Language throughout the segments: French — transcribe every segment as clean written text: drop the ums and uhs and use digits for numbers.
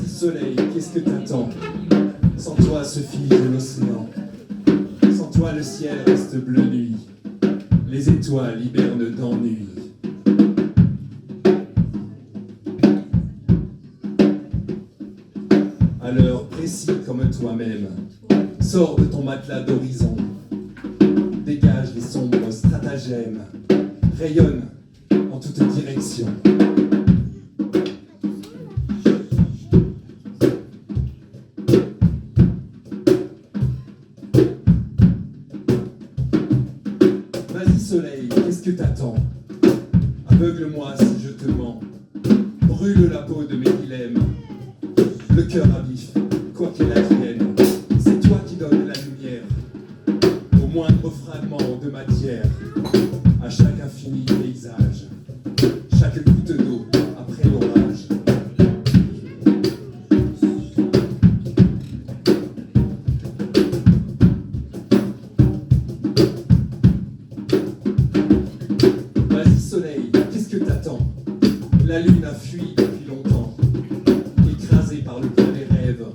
Soleil, qu'est-ce que t'attends? Sans toi se fige l'océan. Sans toi le ciel reste bleu nuit. Les étoiles hibernent d'ennui. À l'heure précis comme toi-même, sors de ton matelas d'horizon. Dégage les sombres stratagèmes. Rayonne en toutes directions. Soleil, qu'est-ce que t'attends? Aveugle-moi si je te mens. Brûle la peau de mes dilemmes. Le cœur à vif, quoi qu'elle advienne. C'est toi qui donnes la lumière au moindre fragment de matière, à chaque infini paysage, chaque goutte d'eau après l'orage. Soleil, qu'est-ce que t'attends? La lune a fui depuis longtemps, écrasée par le poids des rêves.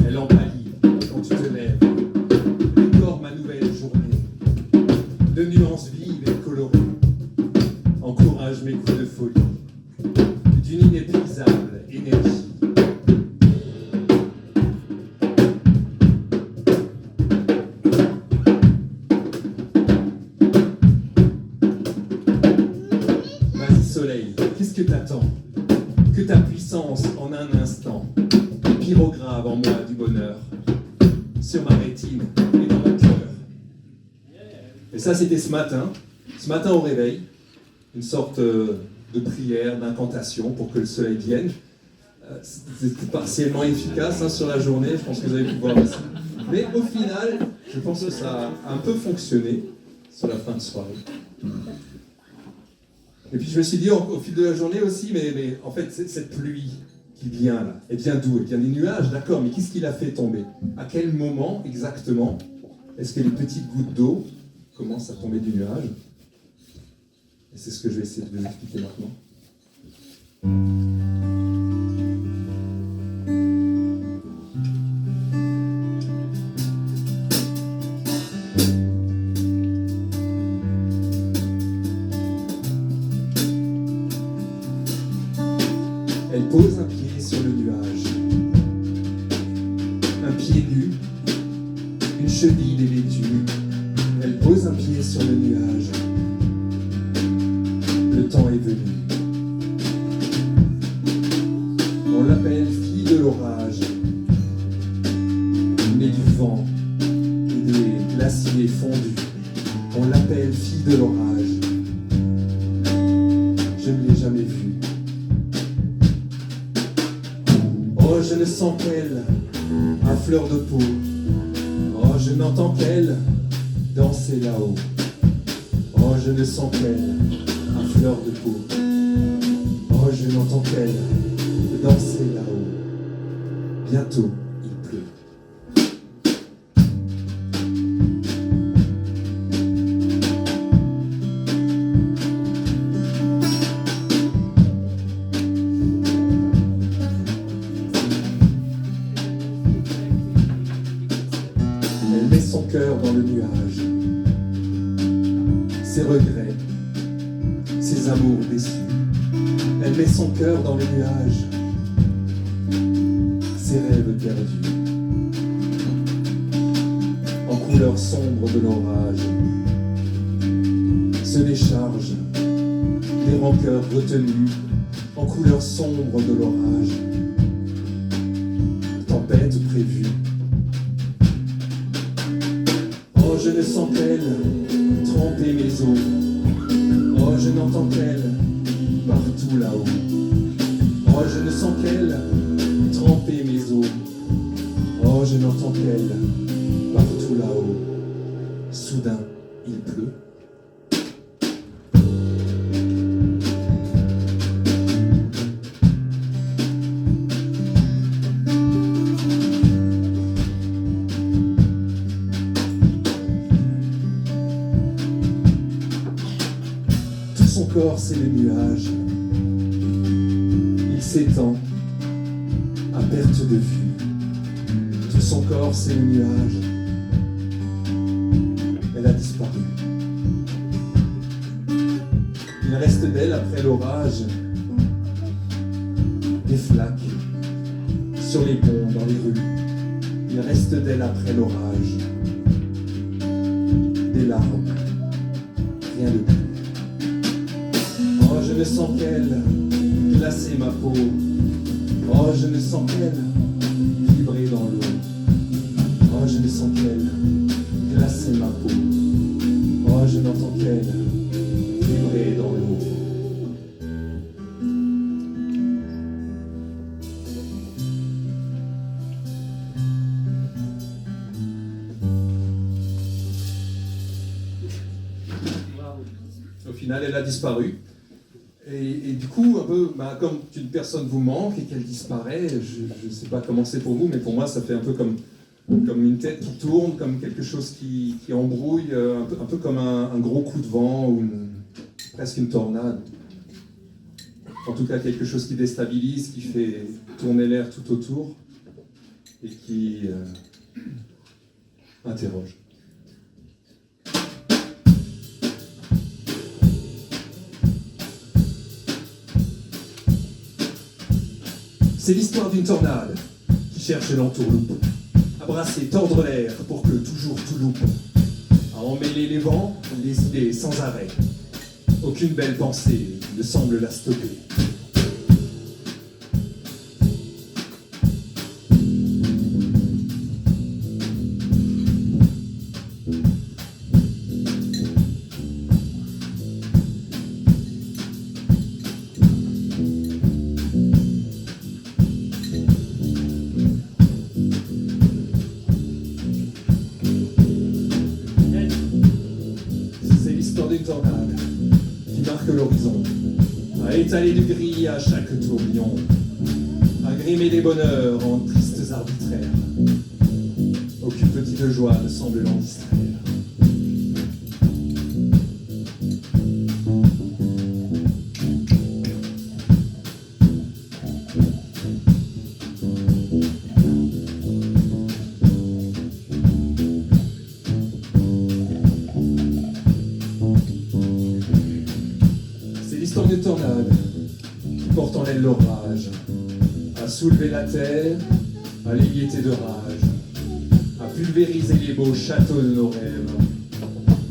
Elle empâlit quand tu te lèves. Décore ma nouvelle journée de nuances vives et colorées. Encourage mes coups de folie d'une inépuisable énergie. Soleil, qu'est-ce que t'attends? Que ta puissance en un instant pyrograve en moi du bonheur, sur ma rétine et dans mon cœur. Et ça, c'était ce matin au réveil, une sorte de prière, d'incantation pour que le soleil vienne. C'était partiellement efficace sur la journée, je pense que vous avez pu voir aussi. Mais au final, je pense que ça a un peu fonctionné sur la fin de soirée. Et puis je me suis dit au fil de la journée aussi, mais en fait cette pluie qui vient là, elle vient d'où? Elle vient des nuages, d'accord, mais qu'est-ce qui l'a fait tomber? À quel moment exactement est-ce que les petites gouttes d'eau commencent à tomber du nuage? Et c'est ce que je vais essayer de vous expliquer maintenant. Elle pose un pied sur le nuage, un pied nu, une cheville dévêtue. Elle pose un pied sur le nuage. Le temps est venu. On l'appelle fille de l'orage, née du vent et des glaciers fondus. On l'appelle fille de l'orage. Je ne l'ai jamais vue. Oh, je ne sens qu'elle à fleur de peau. Oh, je n'entends qu'elle danser là-haut. Oh, je ne sens qu'elle à fleur de peau. Oh, je n'entends qu'elle danser là-haut. Bientôt, il pleut. Elle met son cœur dans le nuage, ses regrets, ses amours déçus. Elle met son cœur dans le nuage, ses rêves perdus, en couleur sombre de l'orage. Se décharge des rancœurs retenues, en couleur sombre de l'orage. Tempête prévue. Oh, je ne sens qu'elle tremper mes os. Oh, je n'entends qu'elle partout là-haut. Oh, je ne sens qu'elle tremper mes os. Oh, je n'entends qu'elle partout là-haut. Soudain, il pleut. corps, c'est le nuage. Il s'étend à perte de vue. Tout son corps, c'est le nuage. Elle a disparu. Il reste d'elle après l'orage des flaques sur les ponts, dans les rues. Il reste d'elle après l'orage des larmes, rien de plus. Oh, je ne sens qu'elle glacer ma peau. Oh, je ne sens qu'elle vibrer dans l'eau. Oh, je ne sens qu'elle glacer ma peau. Oh, je n'entends qu'elle vibrer dans l'eau. Au final, elle a disparu. Et du coup, un peu, comme qu'une personne vous manque et qu'elle disparaît, je ne sais pas comment c'est pour vous, mais pour moi, ça fait un peu comme une tête qui tourne, comme quelque chose qui embrouille, un peu comme un gros coup de vent ou presque une tornade. En tout cas, quelque chose qui déstabilise, qui fait tourner l'air tout autour et qui interroge. C'est l'histoire d'une tornade qui cherche l'entourloupe, à brasser, tordre l'air pour que toujours tout loupe, à emmêler les vents, les idées sans arrêt. Aucune belle pensée ne semble la stopper. D'une tornade qui marque l'horizon, à étaler du gris à chaque tourbillon, à grimer des bonheurs en tristes arbitraires. Aucune petite joie ne semble l'en distraire. L'histoire d'une tornade qui porte en elle l'orage, à soulever la terre, à l'éguetter de rage, à pulvériser les beaux châteaux de nos rêves.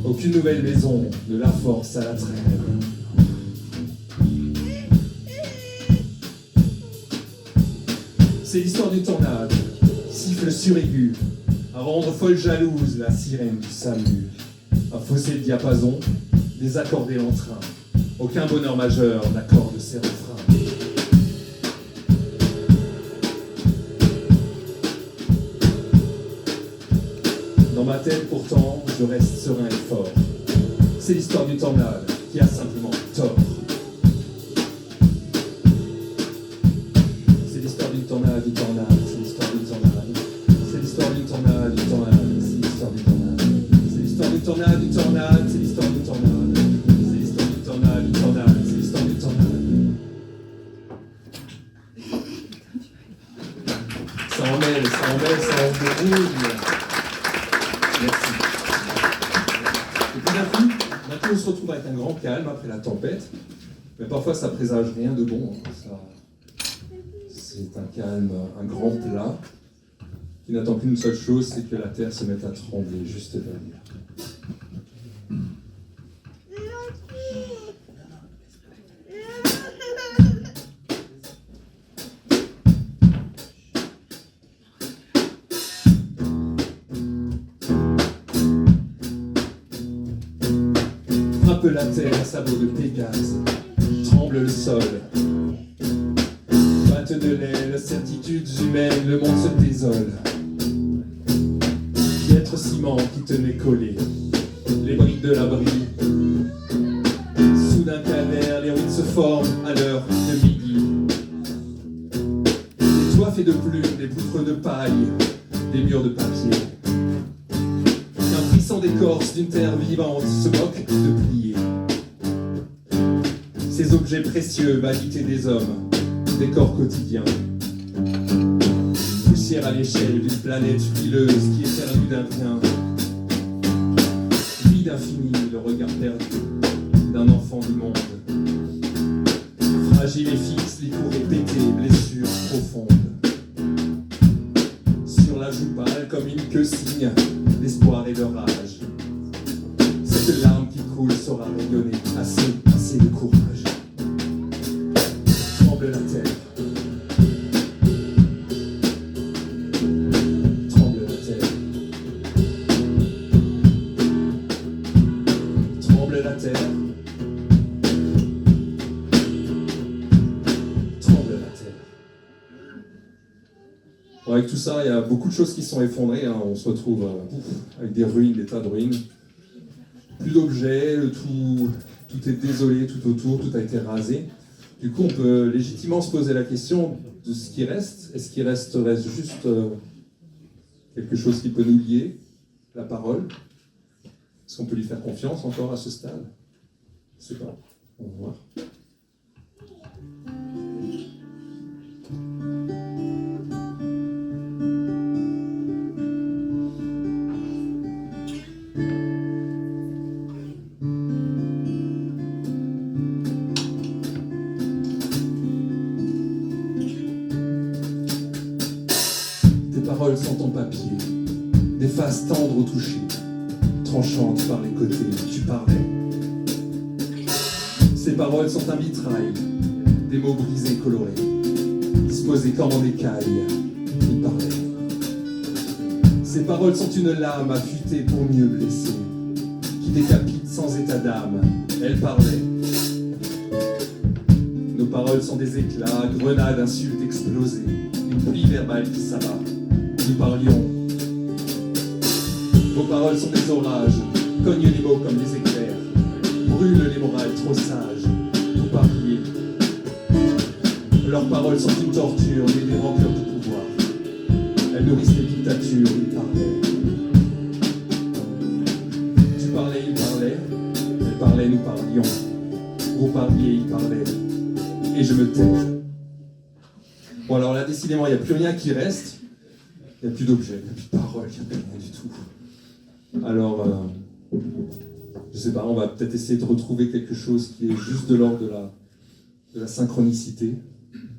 Aucune nouvelle maison ne la force à la trêve. C'est l'histoire d'une tornade qui siffle suraiguë, à rendre folle jalouse la sirène du SAMU, à fausser le diapason, désaccorder l'entrain. Aucun bonheur majeur n'accorde ses refrains. Dans ma tête, pourtant, je reste serein et fort. C'est l'histoire d'une tornade qui a simplement tort. C'est l'histoire d'une tornade, c'est l'histoire d'une tornade. C'est l'histoire d'une tornade, c'est l'histoire d'une tornade. C'est l'histoire d'une tornade, c'est l'histoire d'une tornade. Une tornade, c'est l'histoire d'une tornade. Ça emmêle, ça embrouille. Merci. Et puis d'un coup, on se retrouve avec un grand calme après la tempête. Mais parfois, ça présage rien de bon. C'est un calme, un grand plat, qui n'attend qu'une seule chose, c'est que la terre se mette à trembler juste derrière. Frappe la terre à sabots de Pégase, tremble le sol. Batte de l'aile, certitudes humaines, le monde se désole. Piètre ciment qui tenait collé, les briques de l'abri. Soudain calvaire, les ruines se forment à l'heure de midi. Des toits faits de plumes, des poutres de paille, des murs de papier. Qu'un frisson d'écorce d'une terre vivante se moque de plier. Des objets précieux, vanité des hommes, décor quotidien. Poussière à l'échelle d'une planète huileuse qui est perdue d'un rien. Vide infini, le regard perdu d'un enfant du monde. Fragile et fixe, les coups répétés, blessures profondes. Sur la joue pâle, comme une queue signe d'espoir et de rage. Cette larme qui coule saura rayonner, assez de courage. Tremble la terre. Tremble la terre. Tremble la terre. Tremble la terre. Bon, avec tout ça, il y a beaucoup de choses qui sont effondrées. Hein. On se retrouve avec des ruines, des tas de ruines. Plus d'objets, tout est désolé tout autour, tout a été rasé. Du coup, on peut légitimement se poser la question de ce qui reste. Est-ce qu'il reste juste quelque chose qui peut nous lier, la parole? Est-ce qu'on peut lui faire confiance encore à ce stade? Je sais pas, on va voir. Sans ton papier, des faces tendres au toucher, tranchantes par les côtés, tu parlais. Ces paroles sont un vitrail, des mots brisés colorés, disposés comme en écailles, il parlait. Ces paroles sont une lame affûtée pour mieux blesser, qui décapite sans état d'âme, elle parlait. Nos paroles sont des éclats, grenades, insultes explosées, une pluie verbale qui s'abat. Nous parlions. Vos paroles sont des orages, cognent les mots comme des éclairs, brûlent les morales trop sages, vous parliez. Leurs paroles sont une torture, mais des rancœurs de pouvoir. Elles nourrissent les dictatures, ils parlaient. Tu parlais, il parlait, elle parlait, nous parlions. Vous parliez, il parlait, et je me tais. Bon alors là, décidément, il n'y a plus rien qui reste. Il n'y a plus d'objets, il n'y a plus de paroles, il n'y a plus rien du tout. Alors, je sais pas, on va peut-être essayer de retrouver quelque chose qui est juste de l'ordre de la synchronicité,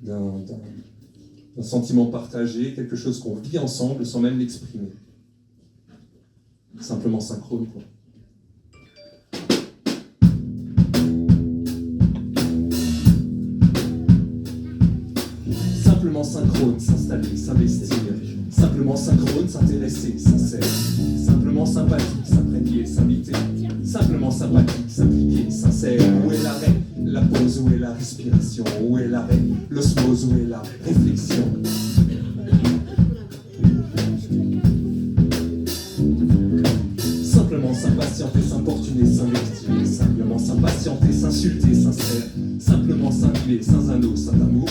d'un sentiment partagé, quelque chose qu'on vit ensemble sans même l'exprimer. Simplement synchrone, quoi. Simplement synchrone, s'installer, s'investir. Simplement synchrone, s'intéresser, sincère. Simplement sympathique, s'imprégner, s'inviter. Simplement sympathique, s'impliquer, sincère. Où est l'arrêt? La pause, où est la respiration? Où est l'arrêt? L'osmose, où est la réflexion? Simplement s'impatienter, s'importuner, s'invectiver. Simplement s'impatienter, s'insulter, sincère. Simplement s'imbiber, sans anneau, sans amour.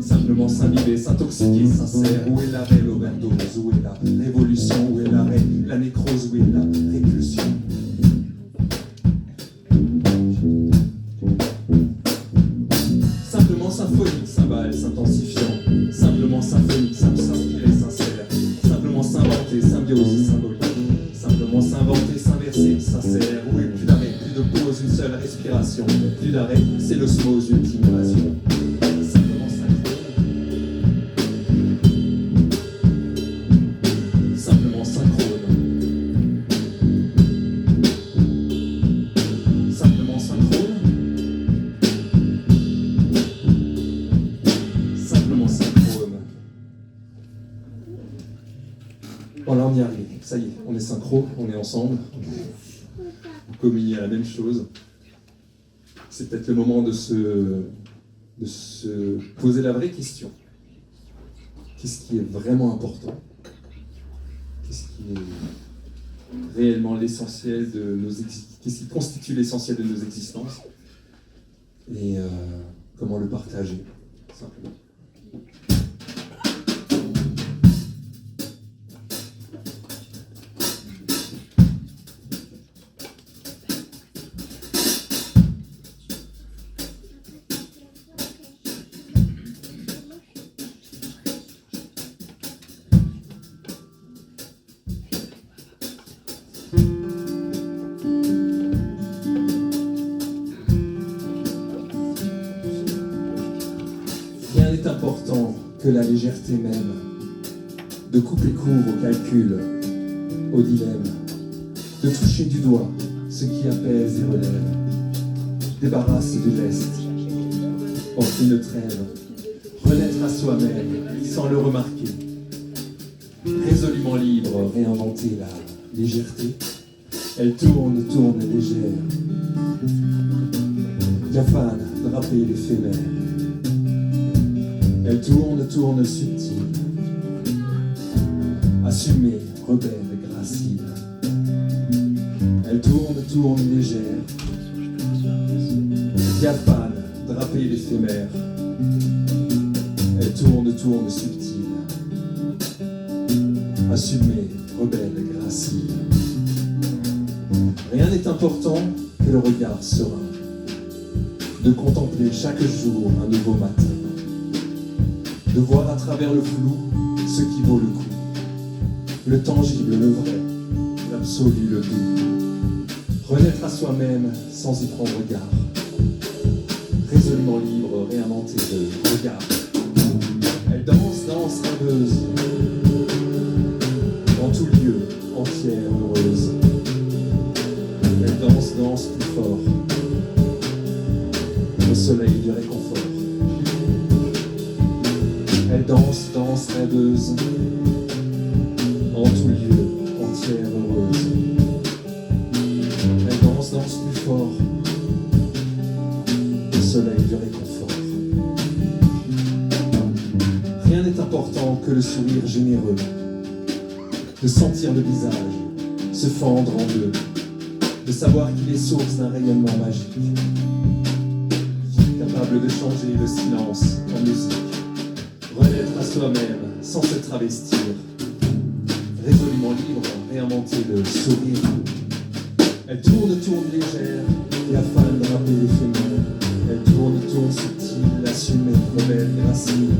Simplement s'imbiber, s'intoxiquer, sincère. Où est l'arrêt, l'overdose? Où est la révolution? Où est l'arrêt, la nécrose? Où est la répulsion? Simplement symphonique, cymbale, s'intensifiant. Simplement symphonique, s'inspirer, sincère. Simplement s'inventer, symbiose, symbolique. Simplement s'inventer, s'inverser, sincère. Où est plus d'arrêt, plus de pause, une seule respiration. Plus d'arrêt, c'est l'osmose, ultime passion. Simplement synchrone. Simplement synchrone. Simplement synchrone. Simplement synchrone. Voilà, on y arrive. Ça y est, on est synchro, on est ensemble. On communie à la même chose. C'est peut-être le moment de se poser la vraie question. Qu'est-ce qui est vraiment important? Qu'est-ce qui est réellement l'essentiel de nos existences? Qu'est-ce qui constitue l'essentiel de nos existences? Et comment le partager, simplement. que la légèreté même, de couper court au calcul, au dilemme, de toucher du doigt ce qui apaise et relève, débarrasse du lest, offre une trêve, renaître à soi-même sans le remarquer, résolument libre, réinventer la légèreté, elle tourne, tourne légère, diaphane, drapée l'éphémère, elle tourne, tourne subtile, assumée, rebelle, gracile, elle tourne, tourne légère, diaphane, drapée l'éphémère, elle tourne, tourne subtile, assumée, rebelle, gracile. Rien n'est important que le regard serein, de contempler chaque jour un nouveau matin, de voir à travers le flou ce qui vaut le coup, le tangible, le vrai, l'absolu, le doux, renaître à soi-même sans y prendre garde, résolument libre, réinventer le regard. Elle danse, danse rêveuse, en tout lieu, entière, heureuse. Elle danse, danse plus fort, au soleil du réconfort. Elle danse, danse rêveuse, en tout lieu, entière, heureuse. Elle danse, danse plus fort, au soleil du réconfort. Rien n'est important que le sourire généreux, de sentir le visage se fendre en deux, de savoir qu'il est source d'un rayonnement magique, capable de changer le silence en musique, renaître à soi-même sans se travestir, résolument libre, réinventer le sourire. Elle tourne, tourne légère, diaphane, drapée l'éphémère. Elle tourne, tourne subtile, assumée, rebelle, gracile.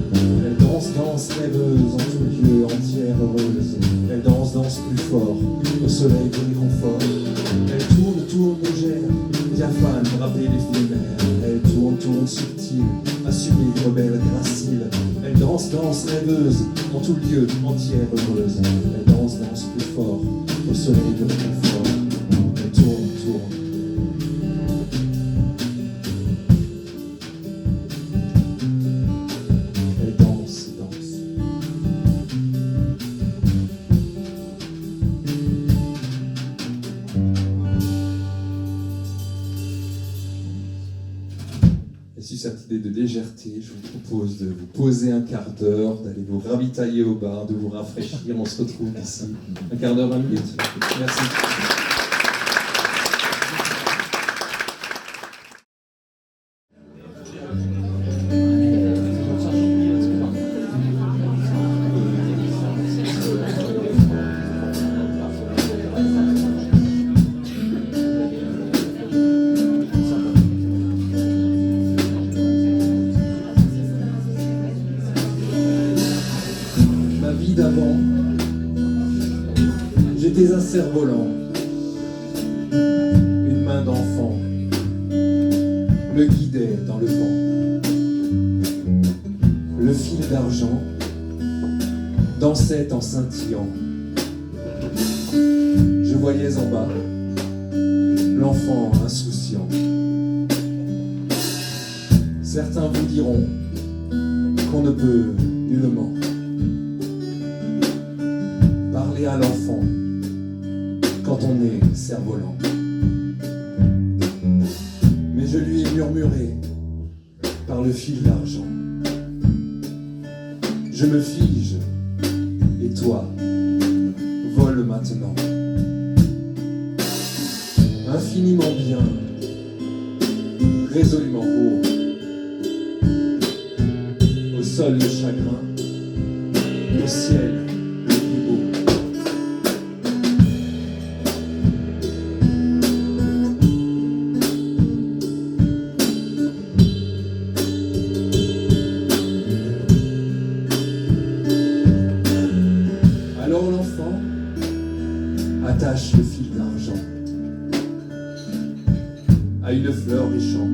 Elle danse, danse rêveuse, en tout lieu, entière, heureuse. Elle danse, danse plus fort, au soleil du réconfort. Elle tourne, tourne légère, diaphane, drapée l'éphémère. Elle tourne, tourne subtile, assumée, rebelle, gracile. Elle danse, danse rêveuse, en tout lieu, entière, heureuse. Elle danse, danse plus fort, au soleil du réconfort. Elle tourne, tourne. Elle danse, danse. Et sur cette idée de légèreté, je vous propose de vous poser un quart d'heure, d'aller vous ravitailler au bar, de vous rafraîchir. On se retrouve ici. Un quart d'heure, 20 minutes. Merci. Ma vie d'avant, j'étais un cerf-volant, une main d'enfant me guidait dans le vent. Le fil d'argent dansait en scintillant. Je voyais en bas l'enfant insouciant. Certains vous diront qu'on ne peut nullement parler à l'enfant quand on est cerf-volant. Mais je lui ai murmuré par le fil d'argent. Je me fige, et toi, vole maintenant. Infiniment bien, résolument haut. Au sol le chagrin, au ciel le plus beau. Alors l'enfant attache le fil d'argent à une fleur des champs,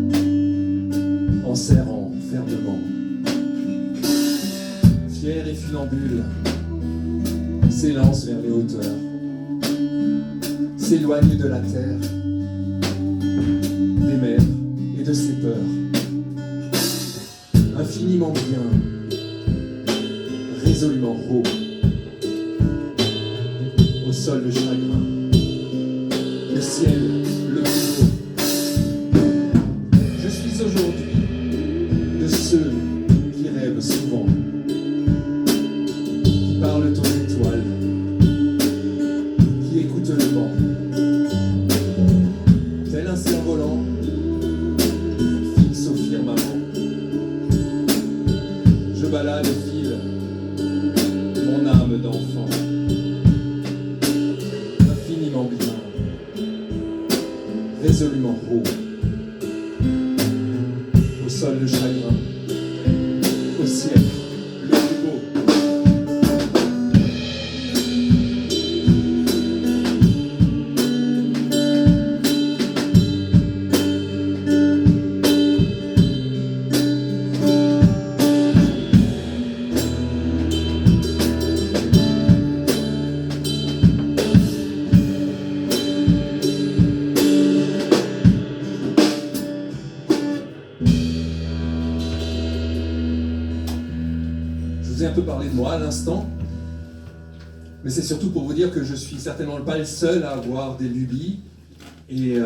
en serrant fermement. fier et funambule, s'élance vers les hauteurs, s'éloigne de la terre, des mers et de ses peurs, infiniment bien, résolument haut, au sol le chagrin, le ciel le plus haut. Je suis aujourd'hui de ceux qui rêvent souvent, qui parlent aux étoiles, qui écoutent le vent. Tel un cerf-volant, fixe au firmament. Je balade et file mon âme d'enfant, infiniment bien, résolument haut, au sol le chagrin, au ciel le plus beau. Je vous ai un peu parlé de moi à l'instant, mais c'est surtout pour vous dire que je suis certainement pas le seul à avoir des lubies, et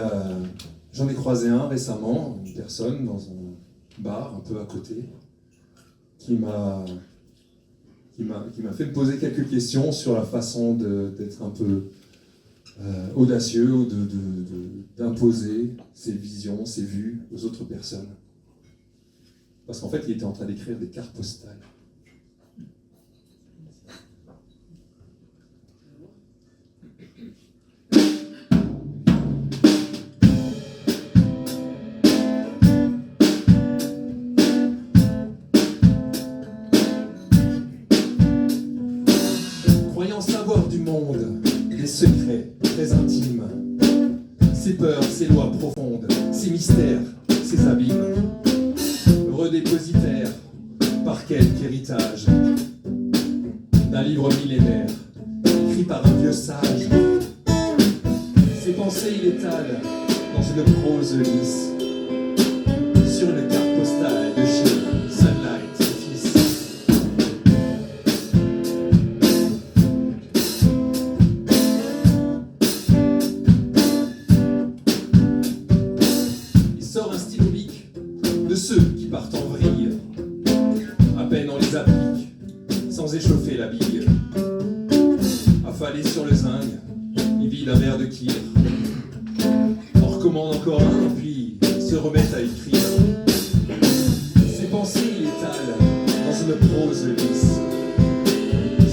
j'en ai croisé un récemment, une personne dans un bar un peu à côté, qui m'a fait me poser quelques questions sur la façon d'être un peu audacieux ou d'imposer ses visions, ses vues aux autres personnes. Parce qu'en fait, il était en train d'écrire des cartes postales. Croyant savoir du monde des secrets très intimes, ses peurs, ses lois profondes, ses mystères, ses abîmes, redépositaire par quelque héritage d'un livre millénaire écrit par un vieux sage. Ses pensées il étale dans une prose lisse sur une carte postale de chez Sunlight Fils. Il sort un stylo bic de ceux qui partent en vrille, à peine on les applique, sans échauffer la bille. Affalé sur le zinc, il vide un verre de kir, en recommande encore un, puis se remet à écrire. Ses pensées il étale dans une prose lisse,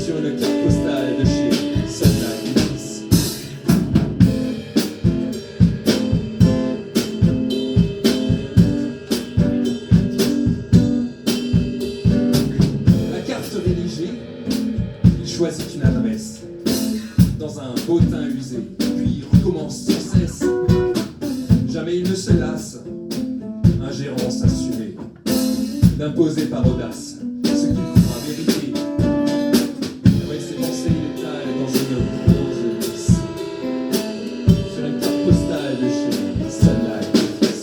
sur une carte postale de chez Sunlight Fils. La carte rédigée, il choisit une adresse dans un beau teint usé, puis recommence sans cesse. Jamais il ne se lasse, ingérence assumée, d'imposer par audace ce qu'il croit vérité. Après ses pensées, il étale dans une prose lisse, sur une carte postale de chez Sunlight Fils.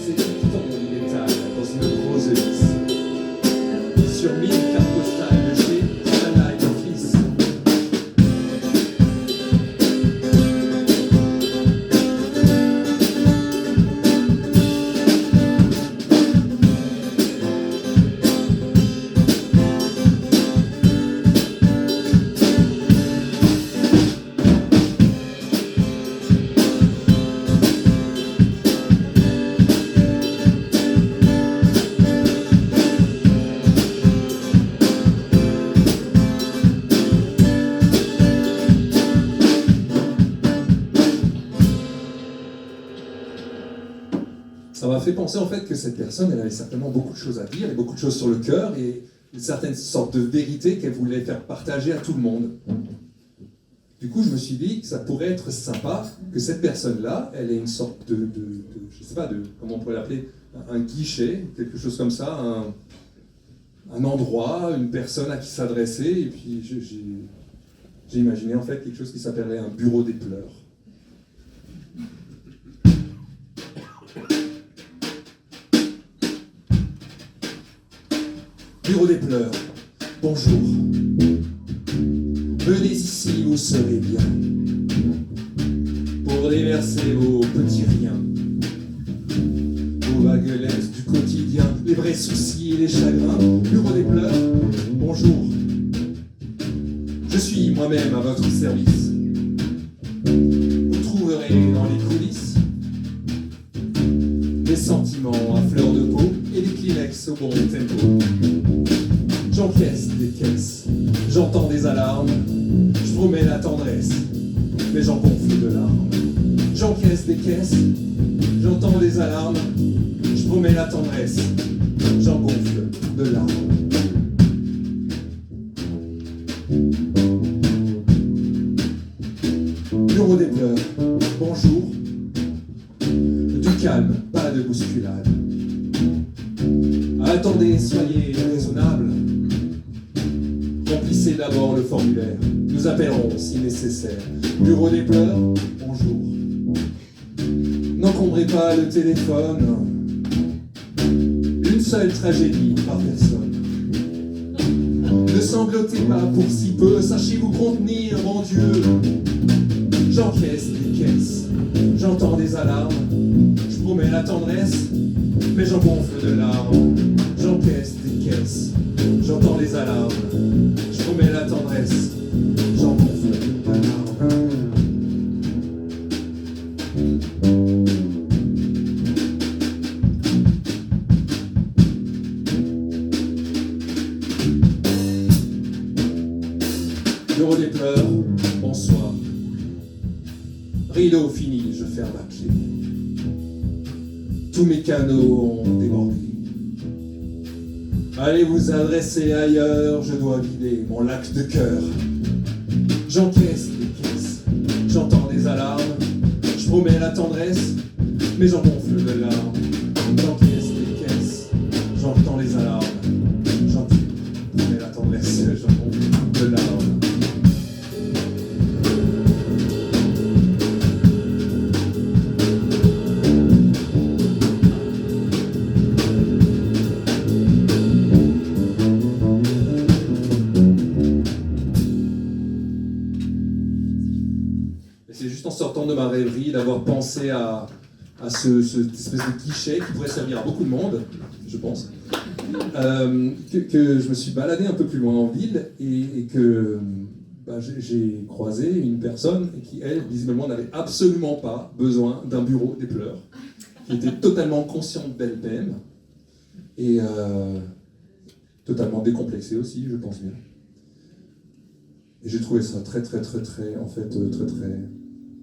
Ses dictons, il étale dans une prose lisse, sur 1000 cartes postales de chez Sunlight Fils. Ça m'a fait penser en fait que cette personne, elle avait certainement beaucoup de choses à dire et beaucoup de choses sur le cœur et une certaine sorte de vérité qu'elle voulait faire partager à tout le monde. Du coup, je me suis dit que ça pourrait être sympa que cette personne-là, elle ait une sorte je sais pas, comment on pourrait l'appeler, un guichet, quelque chose comme ça, un endroit, une personne à qui s'adresser, et puis j'ai imaginé en fait quelque chose qui s'appellerait un bureau des pleurs. Bureau des pleurs, bonjour. Venez ici, vous serez bien, pour déverser vos petits riens, vos vaguelettes du quotidien, les vrais soucis et les chagrins. Bureau des pleurs, bonjour. Je suis moi-même à votre service. Vous trouverez dans les coulisses des sentiments à fleur de peau et des Kleenex au bon tempo. J'encaisse des caisses, j'entends des alarmes, je promets la tendresse, mais j'en gonfle de larmes. J'encaisse des caisses, j'entends des alarmes, je promets la tendresse, j'en gonfle de larmes. Bureau des pleurs, bonjour. Du calme, pas de bousculade. Attendez, soyez raisonnable. Remplissez d'abord le formulaire. Nous appellerons si nécessaire. Bureau des pleurs, bonjour. N'encombrez pas le téléphone. Une seule tragédie par personne. Ne sanglotez pas pour si peu. Sachez vous contenir, mon Dieu. J'encaisse des caisses. J'entends des alarmes. Je promets la tendresse, mais j'en gonfle de larmes. J'encaisse des caisses. J'entends les alarmes. Je promets la tendresse. J'en gonfle de larmes. Bureau des pleurs, bonsoir. Rideau fini, je ferme la clé. Tous mes canaux ont débordé. Allez vous adresser ailleurs, je dois vider mon lac de cœur. J'encaisse des caisses, j'entends des alarmes. Je promets la tendresse, mais j'en gonfle de larmes. J'encaisse des caisses, j'entends les alarmes. J'en promets la tendresse, j'en gonfle de larmes. C'est juste en sortant de ma rêverie d'avoir pensé à cette espèce de cliché qui pourrait servir à beaucoup de monde, je pense, que je me suis baladé un peu plus loin en ville et que j'ai croisé une personne qui, elle, visiblement, n'avait absolument pas besoin d'un bureau des pleurs, qui était totalement consciente d'elle-même et totalement décomplexée aussi, je pense bien. Et j'ai trouvé ça très, en fait, très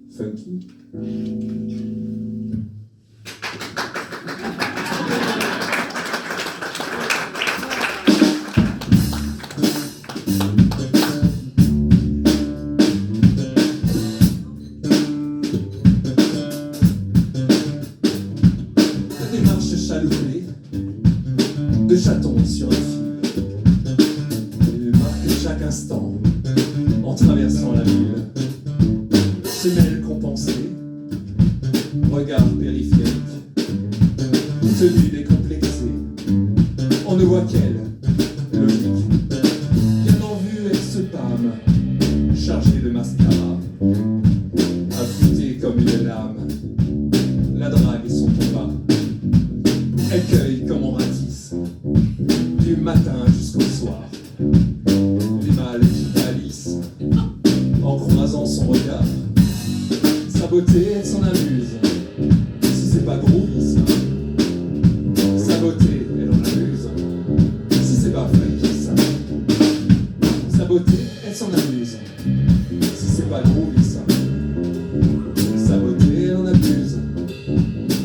funky. La démarche chaloupée de chatons sur un fil. Il marque chaque instant en traversant la ville. Semelle compensée, regard périphérique, tenue décomplexée, on ne voit qu'elle, logique. Bien en vue, elle se pâme, chargée de mascara, affûtée comme une lame, la drague est son combat. Elle cueille comme on ratisse, du matin jusqu'au soir, les mâles qui pâlissent, en croisant son regard. Sa beauté, elle s'en amuse. Si c'est pas groovy, ça. Sa beauté, elle en abuse. Si c'est pas funky, ça. Sa beauté, elle s'en amuse. Si c'est pas groovy, ça. Sa beauté, elle en abuse.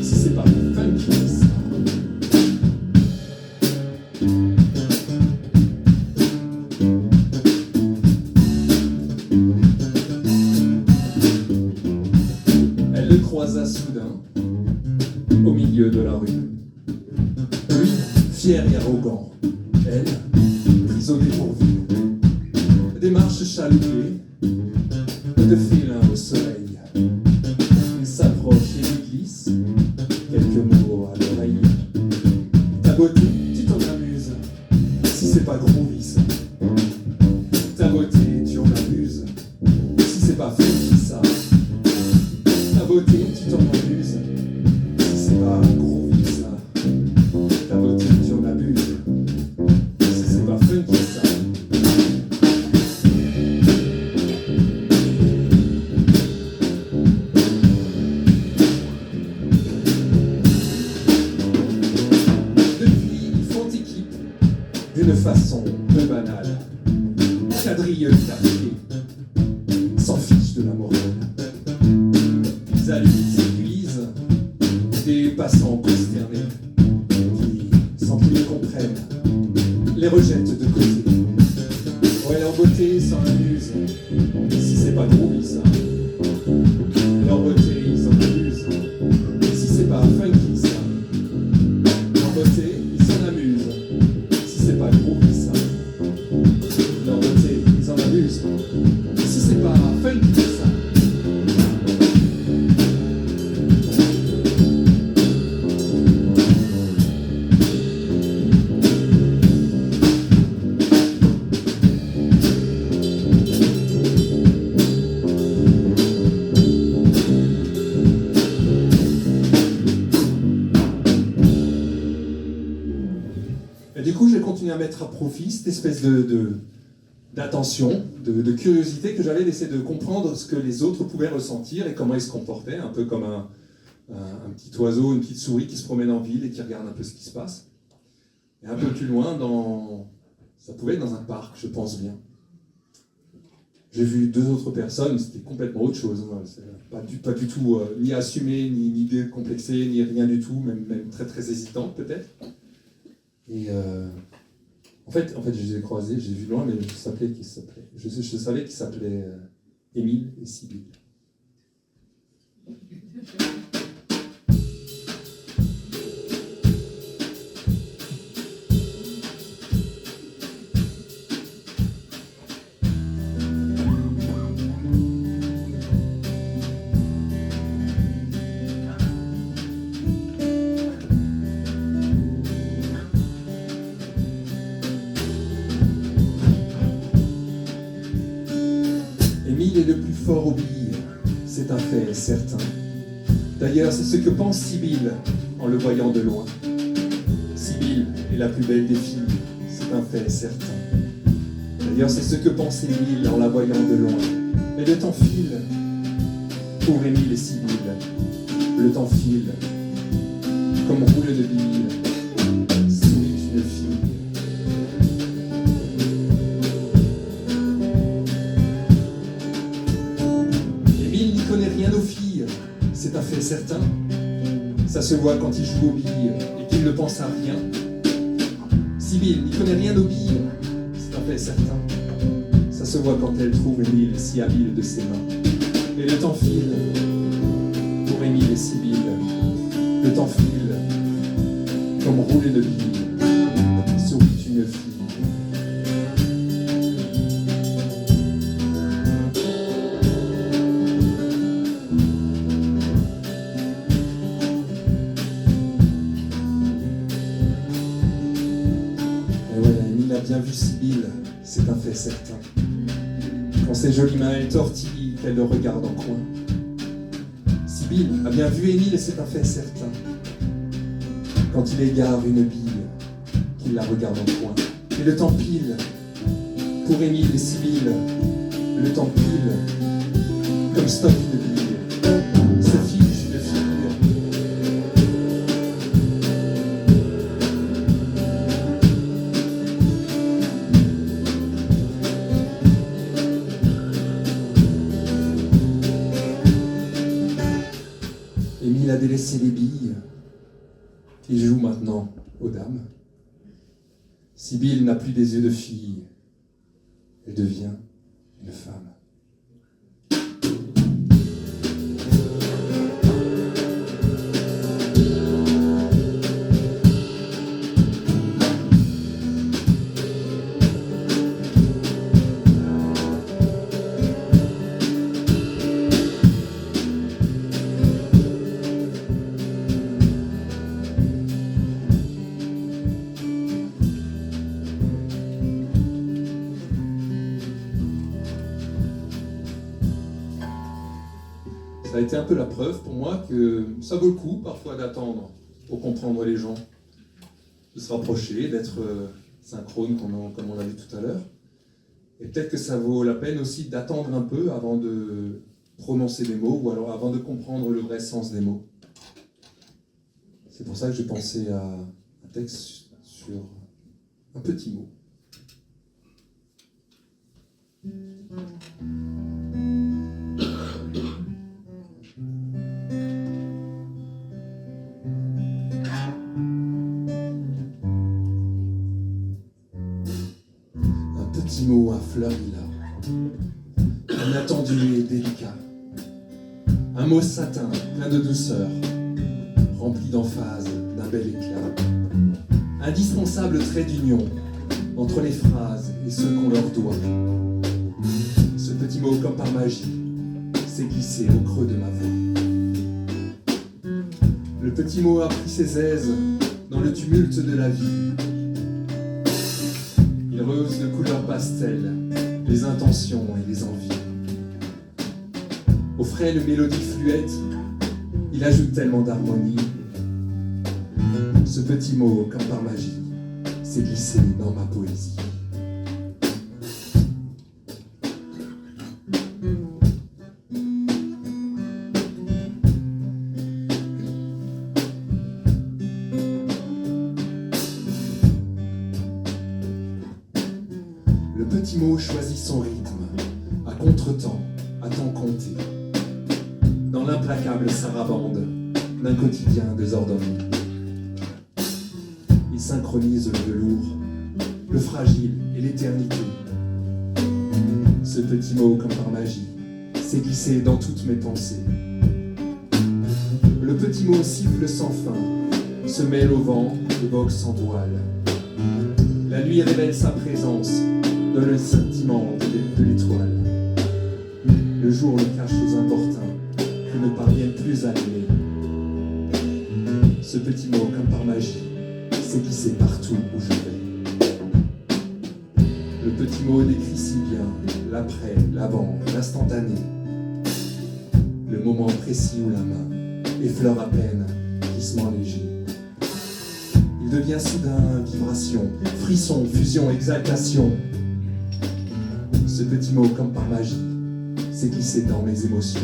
Si c'est pas funky, ça. Le croisa soudain au milieu de la rue. Lui, fier et arrogant. Elle, marche chaloupée, de félin au soleil. Il s'approche et lui glisse quelques mots à l'oreille. Ta beauté, tu t'en amuses, si c'est pas gros vice. Ta beauté, tu en abuses, si c'est pas funky ça. Ta beauté, tu t'en amuses, si c'est pas gros vice ça. Ta beauté, tu en abuses, si c'est pas funky ça. D'une façon peu banale, quadrilleux quartier s'en fiche de la morale. Ils allument, séduisent des passants consternés qui, sans qu'ils le comprennent, les rejettent de côté. Ouais, leur beauté s'en amuse, si c'est pas gros ça. Leur beauté, ils s'en amusent, si c'est pas funky ça. Leur beauté, ils s'en amusent. C'est pas gros ça. Leur beauté, ils en abusent. Si c'est pas funky ça. Et du coup, j'ai continué à mettre à profit cette espèce d'attention, de curiosité que j'avais d'essayer de comprendre ce que les autres pouvaient ressentir et comment ils se comportaient, un peu comme un petit oiseau, une petite souris qui se promène en ville et qui regarde un peu ce qui se passe. Et un peu plus loin, ça pouvait être dans un parc, je pense bien. J'ai vu deux autres personnes, c'était complètement autre chose. Pas du tout ni assumé, ni décomplexé, ni rien du tout, même très très hésitante peut-être. Et en fait, je les ai croisés, j'ai vu loin, mais je savais qu'ils s'appelaient Émile et Sibylle. Émile est le plus fort aux billes, c'est un fait certain. D'ailleurs, c'est ce que pense Sibylle en le voyant de loin. Sibylle est la plus belle des filles, c'est un fait certain. D'ailleurs, c'est ce que pense Émile en la voyant de loin. Mais le temps file pour Émile et Sibylle. Le temps file comme roule de billes, sourit une fille. Rien aux filles, c'est un fait certain. Ça se voit quand il joue aux billes et qu'il ne pense à rien. Sibylle n'y connaît rien aux billes, c'est un fait certain. Ça se voit quand elle trouve Émile si habile de ses mains. Et le temps file pour Émile et Sibylle. Le temps file comme rouler de billes, sourit une fille. Bien vu Sibylle, c'est un fait certain. Quand ses jolies mains elle tortillent, qu'elle le regarde en coin. Sibylle a bien vu Émile, c'est un fait certain. Quand il égare une bille, qu'il la regarde en coin. Et le temps pile pour Émile et Sibylle. Le temps pile comme stock de billes. Se fiche de fille. Émile a délaissé les billes, il joue maintenant aux dames. Sibylle n'a plus des yeux de fille, elle devient une femme. Ça a été un peu la preuve pour moi que ça vaut le coup parfois d'attendre pour comprendre les gens, de se rapprocher, d'être synchrone comme on l'a dit tout à l'heure. Et peut-être que ça vaut la peine aussi d'attendre un peu avant de prononcer des mots ou alors avant de comprendre le vrai sens des mots. C'est pour ça que j'ai pensé à un texte sur un petit mot. Un petit mot à fleur lilas, inattendu et délicat. Un mot satin, plein de douceur, rempli d'emphase, d'un bel éclat. Indispensable trait d'union entre les phrases et ceux qu'on leur doit. Ce petit mot, comme par magie, s'est glissé au creux de ma voix. Le petit mot a pris ses aises dans le tumulte de la vie. Il rehausse de couleurs pastel les intentions et les envies. Aux frêles mélodies fluettes, il ajoute tellement d'harmonie. Ce petit mot, comme par magie, s'est glissé dans ma poésie. Le petit mot choisit son rythme, à contre-temps, à temps compté, dans l'implacable sarabande d'un quotidien désordonné. Il synchronise le velours, le fragile et l'éternité. Ce petit mot, comme par magie, s'est glissé dans toutes mes pensées. Le petit mot siffle sans fin, se mêle au vent, évoque sans voile. La nuit révèle sa présence, donne le sentiment de l'étoile. Le jour le cache aux importuns qui ne parviennent plus à l'aimer. Ce petit mot, comme par magie, s'est glissé partout où je vais. Le petit mot décrit si bien l'après, l'avant, l'instantané. Le moment précis où la main effleure à peine, glissement léger. Il devient soudain vibration, frisson, fusion, exaltation. Ce petit mot, comme par magie, s'est glissé dans mes émotions.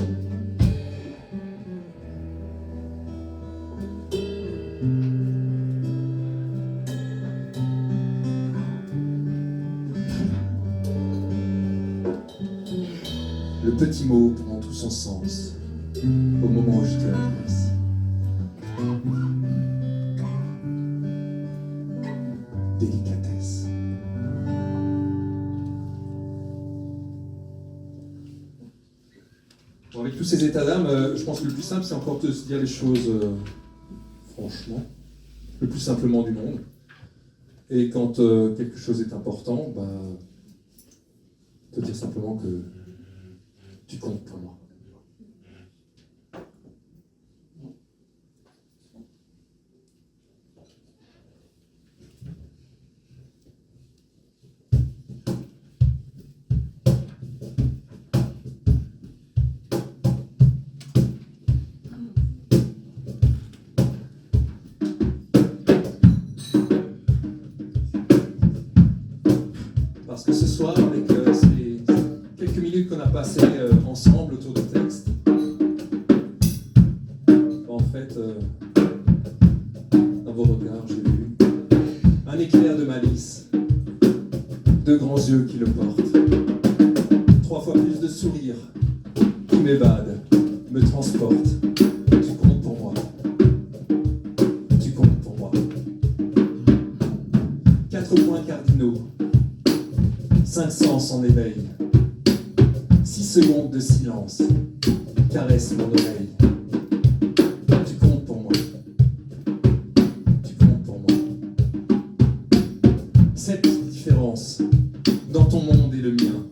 Le petit mot prend tout son sens au moment où je te l'adresse. Délicatesse. Bon, avec tous ces états d'âme, je pense que le plus simple, c'est encore de se dire les choses franchement, le plus simplement du monde. Et quand quelque chose est important, te dire simplement que tu comptes pour moi. Parce que ce soir, avec ces quelques minutes qu'on a passées ensemble autour du texte, en fait, dans vos regards, j'ai vu un éclair de malice, deux grands yeux qui le portent, 3 fois plus de sourires qui m'évadent, me transportent. Tu comptes pour moi. Tu comptes pour moi. 4 points cardinaux. 5 sens en éveil, 6 secondes de silence, caresse mon oreille. Tu comptes pour moi. Tu comptes pour moi. 7 différences dans ton monde et le mien.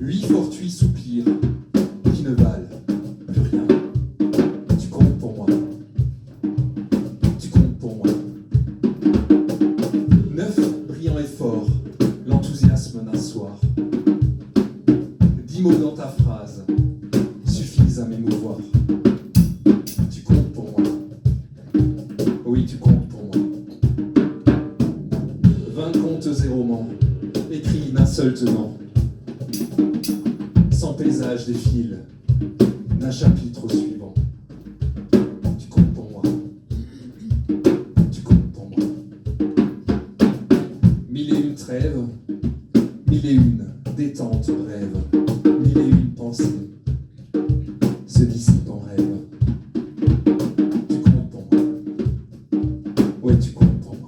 8 fortuits soupirs qui ne valent plus rien. Tu comptes pour moi. Tu comptes pour moi. 9 brillants et forts. L'enthousiasme d'un soir. 10 mots dans ta phrase paysage défile d'un chapitre au suivant. Tu comptes pour moi. Tu comptes pour moi. Mille et une trêves, mille et une détentes rêves, mille et une pensées se dissipent en rêve. Tu comptes pour moi. Ouais, tu comptes pour moi.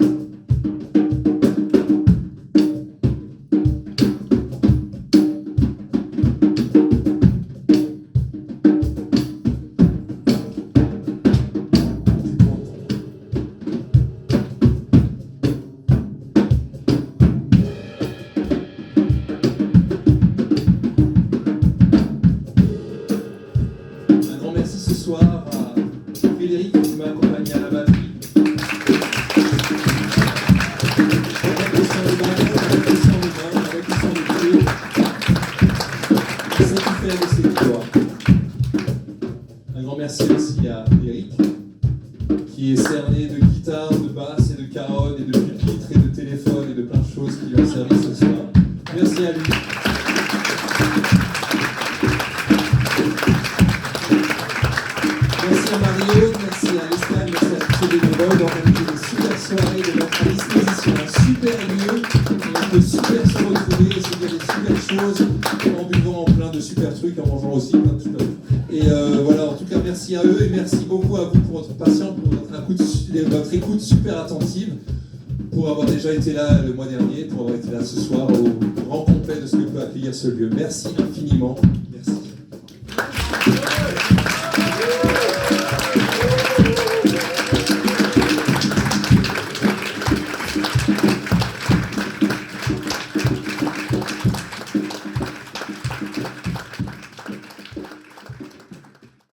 Merci ce soir à Frédéric qui m'a accompagné à la batterie. Avec le son des ballons, avec le son des drums, avec le son des clés. C'est qui fait avec ses victoires. Un grand merci aussi à Eric qui est cerné de guitare, de basse et de caronne et de pupitre et de téléphone et de plein de choses qui lui ont servi ce soir. Merci à lui. Merci à Mario, merci à Estelle, merci à tous les bénévoles d'organiser des super soirées, de mettre à disposition un super lieu où on peut super se retrouver et se dire des super choses en buvant plein de super trucs, en mangeant aussi plein de super trucs. Et voilà, en tout cas, merci à eux et merci beaucoup à vous pour votre patience, pour votre écoute super attentive, pour avoir déjà été là le mois dernier, pour avoir été là ce soir au grand complet de ce que peut accueillir ce lieu. Merci infiniment.